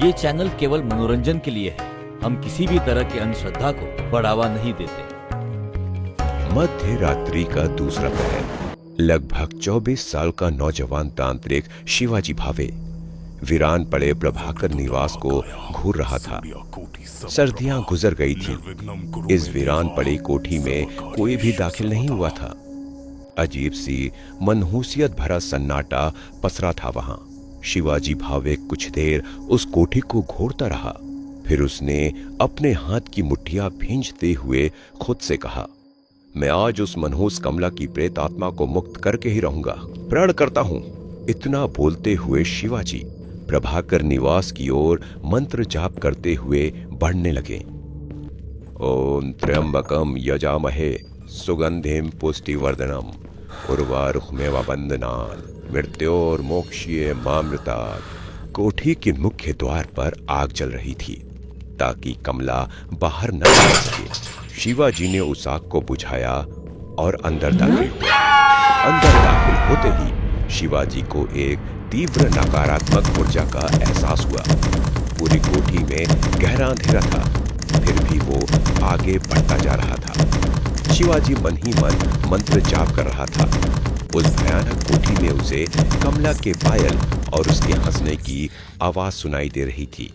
ये चैनल केवल मनोरंजन के लिए है। हम किसी भी तरह की अंधश्रद्धा को बढ़ावा नहीं देते। मध्य रात्रि का दूसरा पहर, लगभग 24 साल का नौजवान तांत्रिक शिवाजी भावे वीरान पड़े प्रभाकर निवास को घूर रहा था। सर्दियां गुजर गई थी। इस वीरान पड़ी कोठी में कोई भी दाखिल नहीं हुआ था। अजीब सी मनहूसियत भरा सन्नाटा पसरा था वहां। शिवाजी भावे कुछ देर उस कोठी को घूरता रहा। फिर उसने अपने हाथ की मुट्ठियां भींचते हुए खुद से कहा, मैं आज उस मनहूस कमला की प्रेत आत्मा को मुक्त करके ही रहूंगा, प्रण करता हूं। इतना बोलते हुए शिवाजी प्रभाकर निवास की ओर मंत्र जाप करते हुए बढ़ने लगे। ओम त्र्यंबकम यजामहे सुगंधिम पुष्टिवर्धनम उर्वारुकमेव बंदनान मृत्योर्मोक्षीय मामृतात्। कोठी के मुख्य द्वार पर आग जल रही थी ताकि कमला बाहर न निकल सके। शिवाजी ने उस आग को बुझाया और अंदर दाखिल हुआ। अंदर दाखिल होते ही शिवाजी को एक तीव्र नकारात्मक ऊर्जा का एहसास हुआ। पूरी कोठी में गहरा अंधेरा था, फिर भी वो आगे बढ़ता जा रहा था। शिवाजी मन ही मन मंत्र जाप कर रहा था। उस भयानक कोठी में उसे कमला के पायल और उसके हंसने की आवाज सुनाई दे रही थी।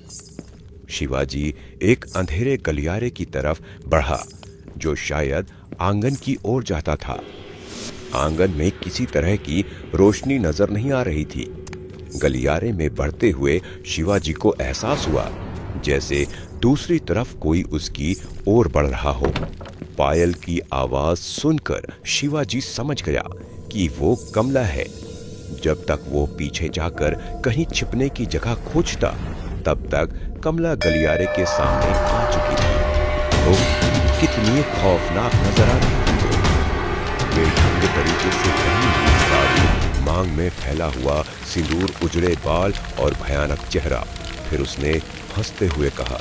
शिवाजी एक अंधेरे गलियारे की तरफ बढ़ा जो शायद आंगन की ओर जाता था। आंगन में किसी तरह की रोशनी नजर नहीं आ रही थी। गलियारे में बढ़ते हुए शिवाजी को एहसास हुआ जैसे दूसरी तरफ कोई उसकी ओर बढ़ रहा हो। पायल की आवाज सुनकर शिवाजी समझ गया कि वो कमला है। जब तक वो पीछे जाकर कहीं छिपने की जगह खोजता, तब तक कमला गलियारे के सामने आ चुकी थी। वो कितनी खौफनाक नजर आ रही थी। बेढंगे तरीके से पहनी हुई साड़ी, मांग में फैला हुआ सिंदूर, उजड़े बाल और भयानक चेहरा। फिर उसने हंसते हुए कहा,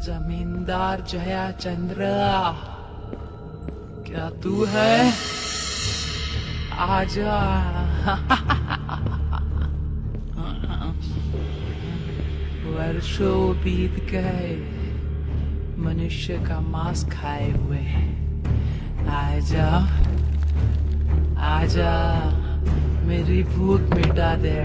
जमींदार जया चंद्र, क्या तू है? आजा। वर्षों बीत गए मनुष्य का मांस खाए हुए। आजा आजा, मेरी भूख मिटा दे।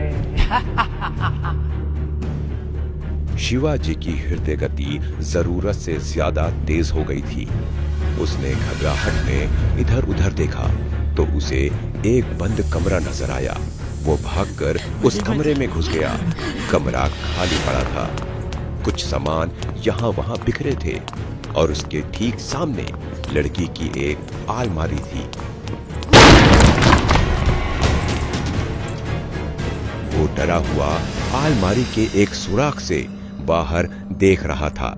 शिवाजी की हृदय गति जरूरत से ज्यादा तेज हो गई थी। उसने घबराहट में इधर उधर देखा तो उसे एक बंद कमरा नजर आया। वो भागकर उस कमरे में घुस गया। कमरा खाली पड़ा था। कुछ सामान यहाँ वहां बिखरे थे और उसके ठीक सामने लड़की की एक अलमारी थी। वो डरा हुआ अलमारी के एक सुराख से बाहर देख रहा था।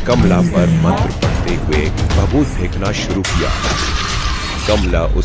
कमला पर मंत्र पढ़ते हुए बबूल फेंकना शुरू किया। कमला उस